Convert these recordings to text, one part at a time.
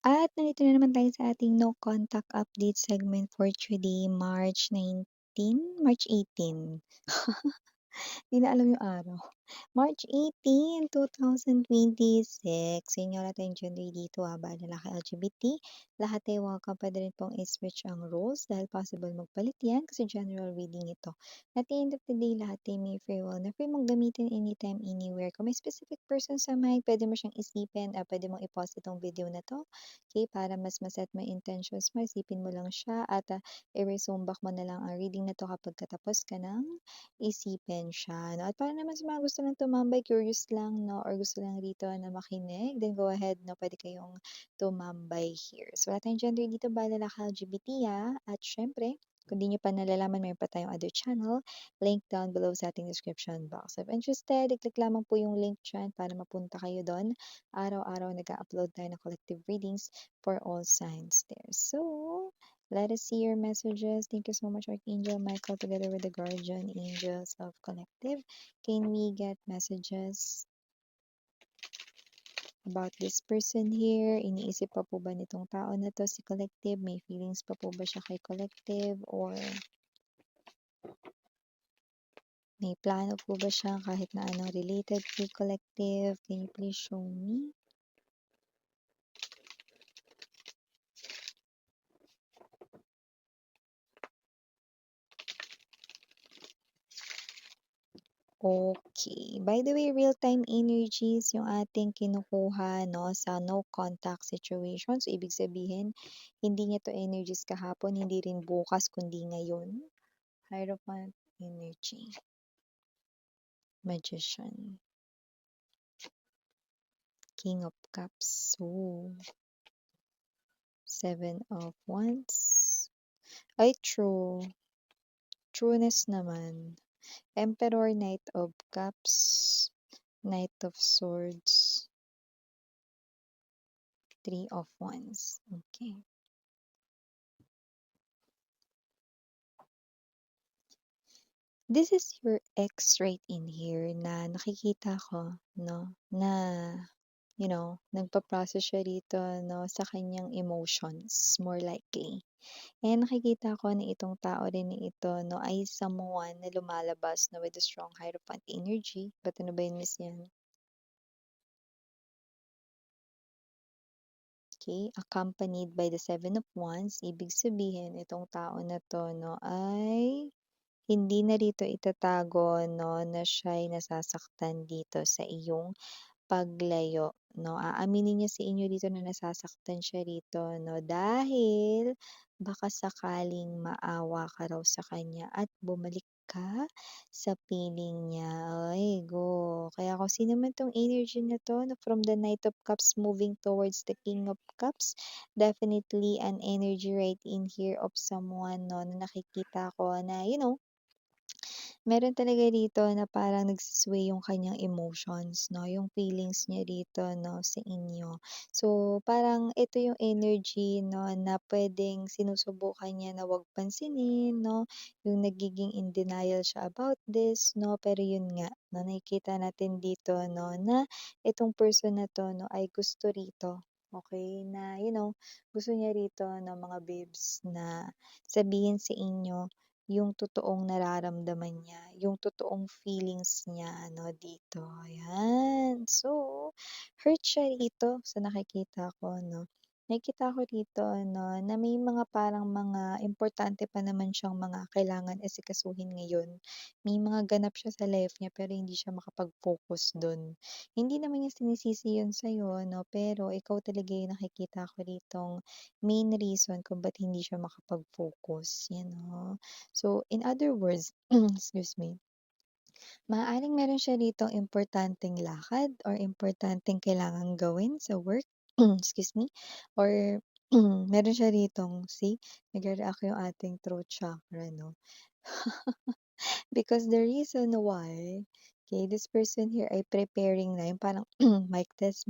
At nandito na naman tayo sa ating no contact update segment for today, March 18. 'Di na alam yung araw. March 18, 2026. Yun nga natin gender dito, baalala kay LGBT, lahat ay welcome. Puwede rin pong i-switch ang roles dahil possible magpalit 'yan kasi general reading ito. At the end of the day, lahat ay may free will na free mong gamitin anytime, anywhere. Kung may specific person sa mind, puwede mo siyang isipin, puwede mong i-pause itong video na 'to, okay, para mas ma-set mo intentions mo, isipin mo lang siya at, i-resume back mo na lang ang reading na 'to kapag katapos ka ng isipin siya 'no. At para naman sa mga gusto lang tumambay, curious lang 'no, or gusto lang rito na makinig, then go ahead 'no, puwede kayong tumambay here. So wala tayong gender dito, bahala ka LGBT, at siyempre kung di niyo pa nalalaman meron pa tayong other channel, link down below sa ating description box. If interested, i-click lamang po yung link diyan para mapunta kayo do'n. Araw-araw nag-a-upload tayo ng collective readings for all signs there. So let us see your messages. Thank you so much, Archangel Michael, together with the guardian angels of collective. Can we get messages about this person here? Iniisip pa po ba nitong tao na to si collective? May feelings pa po ba siya kay collective? Or may plano po ba siya kahit na anong related kay collective? Can you please show me? Okay. By the way, real-time energies yung ating kinukuha 'no, sa no contact situation. So, ibig sabihin, hindi niya 'to energies kahapon, hindi rin bukas, kundi ngayon. Hierophant energy, Magician, King of Cups, Seven of Wands. Ay, true. Trueness naman. Emperor, Knight of Cups, Knight of Swords, Three of Wands. Okay. This is your ex right in here na nakikita ko 'no, na nagpa-process siya rito 'no, sa kanyang emotions more likely. And nakikita ko na itong tao rin na ito 'no, ay someone na lumalabas 'no, with a strong Hierophant energy. Ba't ano ba yun, miss 'yan? Okay, accompanied by the Seven of Wands. Ibig sabihin itong tao na 'to 'no, ay hindi na rito itatago 'no, na siya'y nasasaktan dito sa iyong paglayo 'no. Aaminin niya sa inyo dito na nasasaktan siya rito 'no, dahil baka sakaling maawa ka raw sa kanya at bumalik ka sa piling niya. Ay, go. Kaya kung sino man 'tong energy na 'to na from the Knight of Cups moving towards the King of Cups, definitely an energy right in here of someone 'no, na nakikita ko na meron talaga dito na parang yung kanyang emotions 'no, yung feelings niya dito 'no, sa inyo. So, parang ito yung energy 'no, na puwedeng sinusubukan niya na 'wag pansinin 'no, yung nagiging in denial siya about this 'no. Pero yun nga 'no, nakikita natin dito 'no, na itong person na 'to 'no, ay gusto rito, okey, na gusto niya rito na mga babes na sabihin sa inyo yung totoong nararamdaman niya, yung totoong feelings niya 'no, dito, ayan. So, hurt siya rito sa nakikita ko 'no. Nakikita ko rito 'no, na may mga parang mga importante pa naman siyang mga kailangan asikasuhin ngayon. May mga ganap siya sa life niya pero hindi siya makapag-focus dun. Hindi naman niya sinisisi yun sa'yo 'no, pero ikaw talaga yung nakikita ko ritong main reason kung ba't hindi siya makapag-focus, 'no. So, in other words, excuse me, maaaring meron siya ditong importanteng lakad or importanteng kailangang gawin sa work, excuse me, or meron siya ditong see, nagre-react yung ating throat chakra 'no. Because the reason why, okay, this person here ay preparing na yung parang mic test,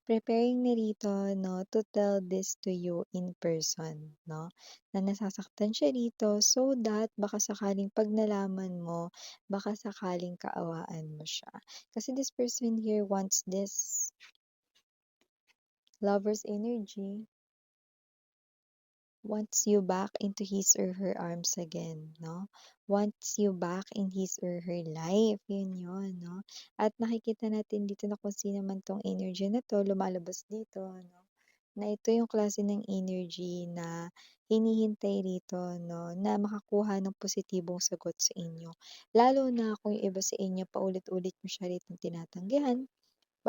preparing na rito 'no, to tell this to you in person 'no, na nasasaktan siya rito so that baka sakaling 'pag nalaman mo, baka sakaling kaawaan mo siya. Kasi this person here wants this Lover's energy wants you back into his or her arms again, 'no? Wants you back in his or her life, yun, 'no? At nakikita natin dito na kung sino man 'tong energy na 'to, lumalabas dito, 'no? Na ito yung klase ng energy na hinihintay rito, 'no, na makakuha ng positibong sagot sa inyo. Lalo na kung yung iba sa inyo paulit-ulit niyo siya ritong tinatanggihan,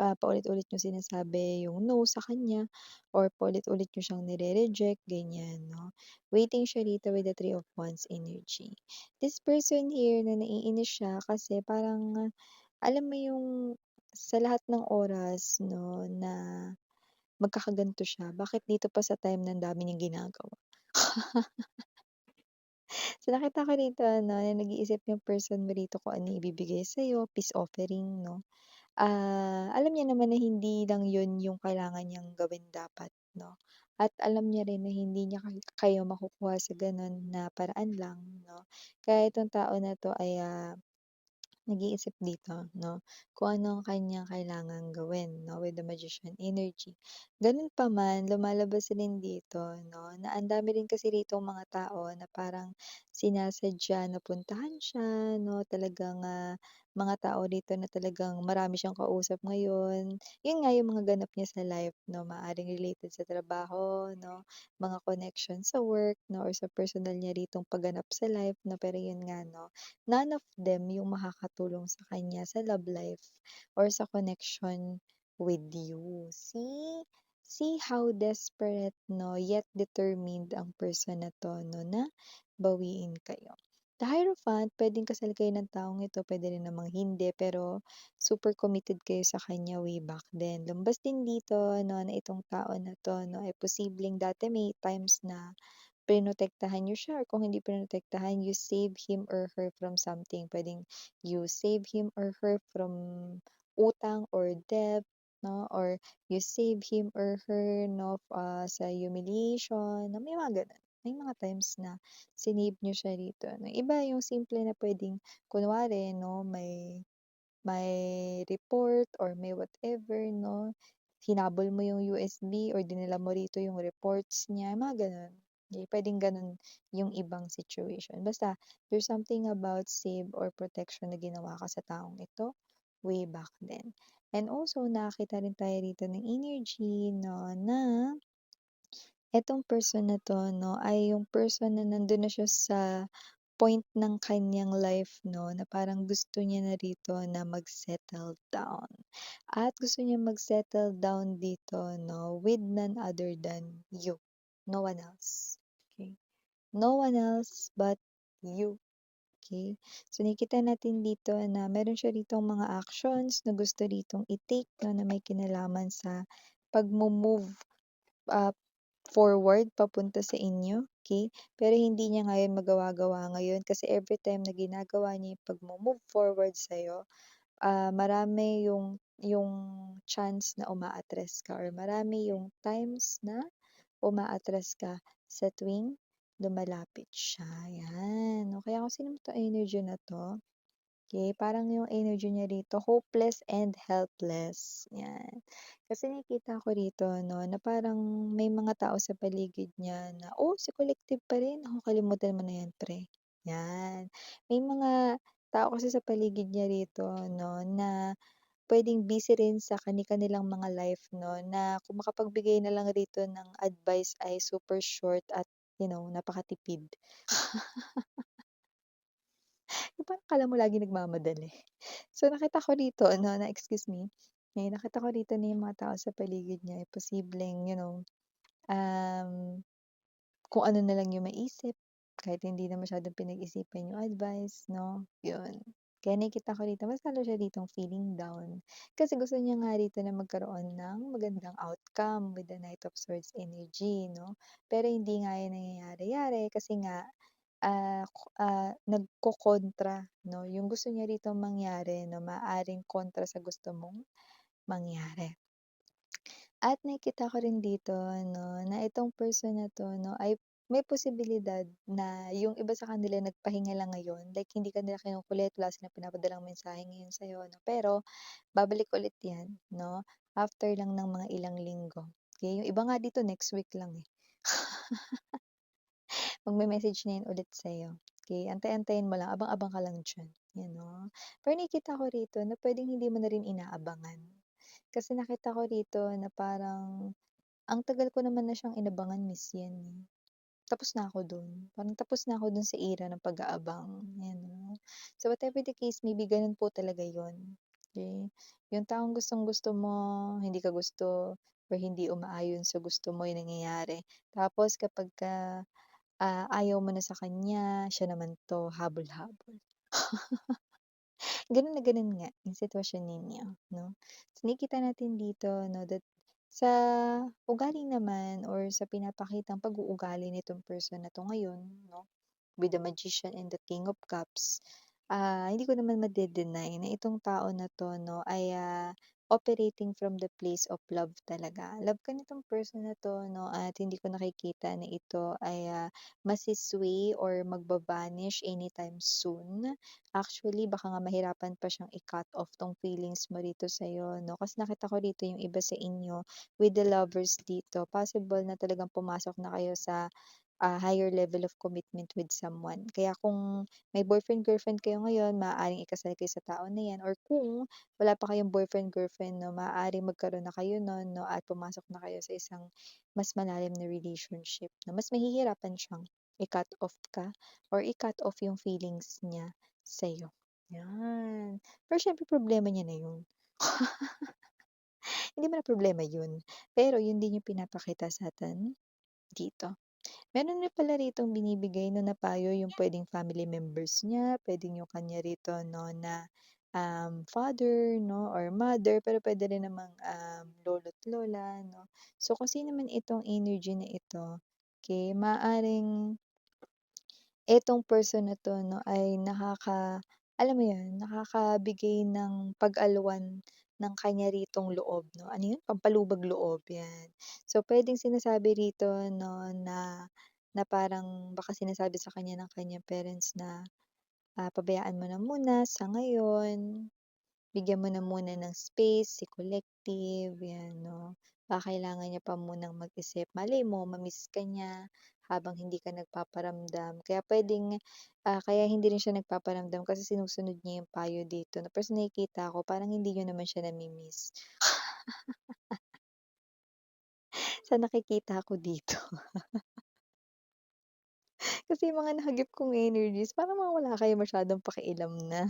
paulit-ulit niyong sinasabi yung no sa kanya or paulit-ulit niyo siyang nire-reject, ganyan, 'no. Waiting siya rito with the Three of Wands energy. This person here na naiinis siya kasi parang, alam mo yung sa lahat ng oras 'no, na magkakaganito siya, bakit dito pa sa time na ang dami niyang ginagawa? So, nakita ko rito ano, na nag-iisip yung person mo rito kung ano ibibigay sa'yo, peace offering 'no. Alam niya naman na hindi lang yun yung kailangan niyang gawin dapat 'no, at alam niya rin na hindi niya kayo makukuha sa gano'n na paraan lang 'no. Kaya itong tao na 'to ay, nag-iisip dito 'no, kung ano ang kanyang kailangang gawin 'no, with the magician energy. Gano'n pa man, lumalabas rin dito 'no, na ang dami rin kasi ritong mga tao na parang sinasadya na puntahan siya 'no, talagang, mga tao dito na talagang marami siyang kausap ngayon. 'Yun nga yung mga ganap niya sa life 'no, maaaring related sa trabaho 'no, mga connection sa work 'no, or sa personal niya ritong pagganap sa life 'no, pero 'yun nga 'no, none of them yung makakatulong sa kanya sa love life or sa connection with you. See? See how desperate 'no, yet determined ang person na 'to 'no, na bawiin kayo. The Hierophant, puwedeng kasal kayo ng taong ito, puwede rin namang hindi, pero super committed kayo sa kanya way back then. Lumabas din dito 'no, na itong tao na 'to 'no, ay posibleng dati may times na prinotektahan niyo siya or kung hindi prinotektahan, you save him or her from something. Puwedeng you save him or her from utang or debt 'no, or you save him or her 'no, sa humiliation, na may mga gano'n. May mga times na sinave niyo siya rito 'no. Iba yung simple na puwedeng kunwari 'no, may report or may whatever 'no, hinabol mo yung USB or dinala mo rito yung reports niya, mga gano'n. Puwedeng gano'n yung ibang situation. Basta there's something about save or protection na ginawa ka sa taong ito way back then. And also nakakita rin tayo rito ng energy 'no, na etong person na 'to 'no, ay yung person na nandun na siya sa point ng kanyang life 'no, na parang gusto niya na rito na mag-settle down. At gusto niya mag-settle down dito 'no, with none other than you, no one else, okey? No one else but you, okey? So, nakikita natin dito na meron siya ritong mga actions na gusto ritong i-take 'no, na may kinalaman sa pagmo-move, ah, forward papunta sa inyo, okey? Pero hindi niya ngayon magawa-gawa ngayon kasi everytime na ginagawa niya yung pagmo-move forward sa'yo, marami yung chance na uma-atras ka or marami yung times na uma-atras ka sa tuwing lumalapit siya, 'yan. O kaya kung sino man 'tong energy na 'to, okey, parang yung energy niya rito hopeless and helpless, 'yan. Kasi nakikita ko rito 'no, na parang may mga tao sa paligid niya na, "Oh, si collective pa rin, naku kalimutan mo na 'yan pre." 'Yan. May mga tao kasi sa paligid niya rito 'no, na puwedeng busy rin sa kani-kanilang mga life 'no, na kung makapagbigay na lang rito ng advice ay super short at napakatipid. Yung parang akala mo laging nagmamadali. So, nakita ko dito ano na excuse me, nakita ko dito na yung mga tao sa paligid niya ay posibleng, kung ano na lang yung maisip, kahit hindi na masyadong pinag-isipan yung advice 'no, yun. Kaya nakikita ko rito mas lalo siya ditong feeling down, kasi gusto niya nga rito na magkaroon ng magandang outcome with the Knight of Swords energy 'no, pero hindi nga yan nangyayari-yari kasi nga, nagkokontra 'no, yung gusto niya rito mangyari 'no, maaaring kontra sa gusto mong mangyari. At nakikita ko rin dito 'no, na itong person na 'to 'no, ay may posibilidad na yung iba sa kanila nagpahinga lang ngayon, like hindi ka nila kinukulit, wala silang pinapadalang mensahe ngayon sa'yo 'no, pero babalik ulit 'yan 'no, after lang ng mga ilang linggo. okey? Yung iba nga dito next week lang, eh. Magme-message na 'yan ulit sa'yo, okey? Antay-antayin mo lang, abang-abang ka lang diyan, 'yan 'no. Pero nakikita ko rito na puwedeng hindi mo na rin inaabangan. Kasi nakita ko rito na parang ang tagal ko naman na siyang inabangan, Miss 'yan, eh. Tapos na ako dun, parang tapos na ako dun sa era ng pag-aabang, 'yan 'no. So whatever the case may be, ganun po talaga yun, okey? Yung taong gustong-gusto mo, hindi ka gusto or hindi umaayon sa gusto mo yung nangyayari. Tapos kapagka ayaw mo na sa kanya, siya naman 'to habol-habol. Gano'n na gano'n nga yung sitwasyon ninyo 'no. So nakikita natin dito 'no that sa ugali naman or sa pinapakitang pag-uugali nitong person na 'to ngayon 'no, with the Magician and the King of Cups, hindi ko naman made-deny na itong tao na 'to 'no ay, operating from the place of love talaga. Love ka nitong person na 'to 'no at hindi ko nakikita na ito ay, or magba-vanish anytime soon. Actually, baka nga mahirapan pa siyang i-cut off 'tong feelings mo rito sa'yo 'no, kasi nakita ko rito yung iba sa inyo with the lovers dito, possible na talagang pumasok na kayo sa higher level of commitment with someone. Kaya kung may boyfriend-girlfriend kayo ngayon, maaaring ikasal kayo sa tao na 'yan or kung wala pa kayong boyfriend-girlfriend 'no, maaaring magkaroon na kayo nun 'no at pumasok na kayo sa isang mas malalim na relationship na mas mahihirapan siyang i-cut off ka or i-cut off yung feelings niya sa'yo, 'yan. Pero siyempre problema niya na yun. Hindi mo na problema yun, pero yun din yung pinapakita sa'tin dito. Meron na pala ritong binibigay 'no na payo yung puwedeng family members niya, puwedeng yung kanya rito 'no na, father 'no or mother, pero puwede rin namang, lolo't lola 'no. So kung sino man itong energy na ito, okey, maaaring itong person na 'to 'no ay alam mo 'yun, nakakabigay ng pag-alwan ng kanya ritong loob 'no. Ano 'yun, pampalubag loob, 'yan. So puwedeng sinasabi rito 'no na parang baka sinasabi sa kanya ng kanyang parents na, pabayaan mo na muna sa ngayon. Bigyan mo na muna ng space, si collective, 'yan 'no. Baka kailangan niya pa munang mag-isip, malay mo ma-miss ka niya habang hindi ka nagpaparamdam. Kaya puwedeng, kaya hindi rin siya nagpaparamdam kasi sinusunod niya yung payo dito na pero sa nakikita ko parang hindi niyo naman siya nami-miss, sa nakikita ko dito. Kasi yung mga nahagip kong energies parang mga wala kayo masyadong pakialam na,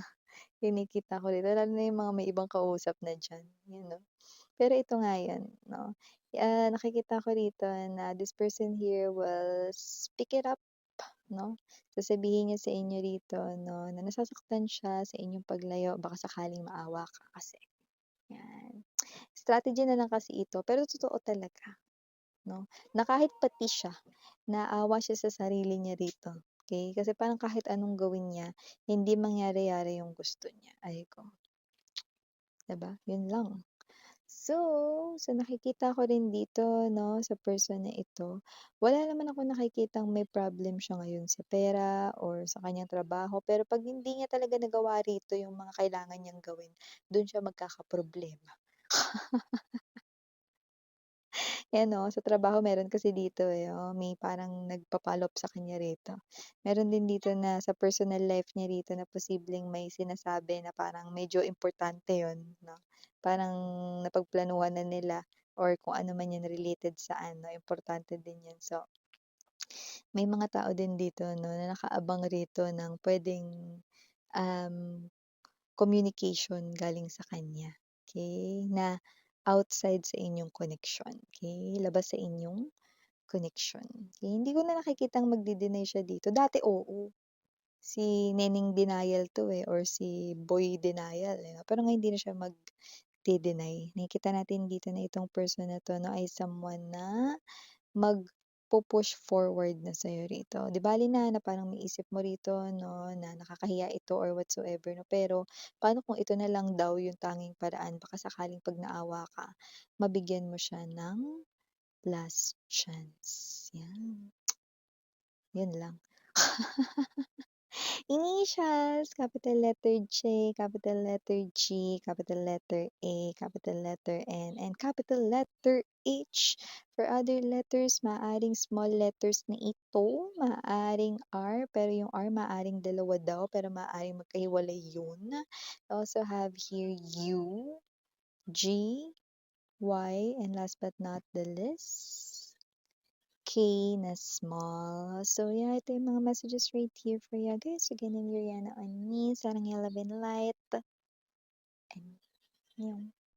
yung nakikita ko dito lalo na yung mga may ibang kausap na diyan, yun 'no. Pero ito nga 'yan 'no, nakikita ko rito na this person here will pick it up 'no. Sasabihin niya sa inyo rito 'no, na nasasaktan siya sa inyong paglayo baka sakaling maawa ka kasi, 'yan. Strategy na lang kasi ito pero totoo talaga 'no, na kahit pati siya, naawa siya sa sarili niya rito, okey? Kasi parang kahit anong gawin niya, hindi mangyari-yari yung gusto niya. Ay ko, 'di ba? Yun lang. So, sa nakikita ko rin dito 'no, sa person na ito, wala naman akong nakikitang may problem siya ngayon sa pera or sa kanyang trabaho. Pero 'pag hindi niya talaga nagawa rito yung mga kailangan niyang gawin, dun siya magkakaproblema. 'Yan 'no, sa trabaho meron kasi dito, eh, may parang nagpa-follow up sa kanya rito. Meron din dito na sa personal life niya rito na posibleng may sinasabi na parang medyo importante 'yun 'no, parang napagplanuhan na nila or kung ano man 'yan related sa ano, importante din 'yan. So, may mga tao din dito 'no na nakaabang rito ng puwedeng, um, communication galing sa kanya, okey, na outside sa inyong connection, okey, labas sa inyong connection. Eh, hindi ko na nakikitang magde-deny siya dito. Dati oo, si Neneng denial 'to, eh, or si Boy denial, eh, pero ngayon hindi na siya magde-deny. Nakikita natin dito na itong person na 'to 'no ay someone na magpu-push forward na sa'yo rito. 'Di bale na na parang maisip mo rito 'no na nakakahiya ito or whatsoever 'no, pero paano kung ito na lang daw yung tanging paraan baka sakaling 'pag naawa ka, mabigyan mo siya ng last chance, 'yan. 'Yun lang. Initials, capital letter J, capital letter G, capital letter A, capital letter N, and capital letter H. For other letters, maaring small letters na ito, maaring R, pero yung R maaring dalawa daw, pero maaring magkahiwalay yun. I also have here U, G, Y, and last but not the least, K na small. So, yeah, ito yung mga messages right here for you guys. Again, I'm Yuriana on me. Sarang 11 light. And, yun.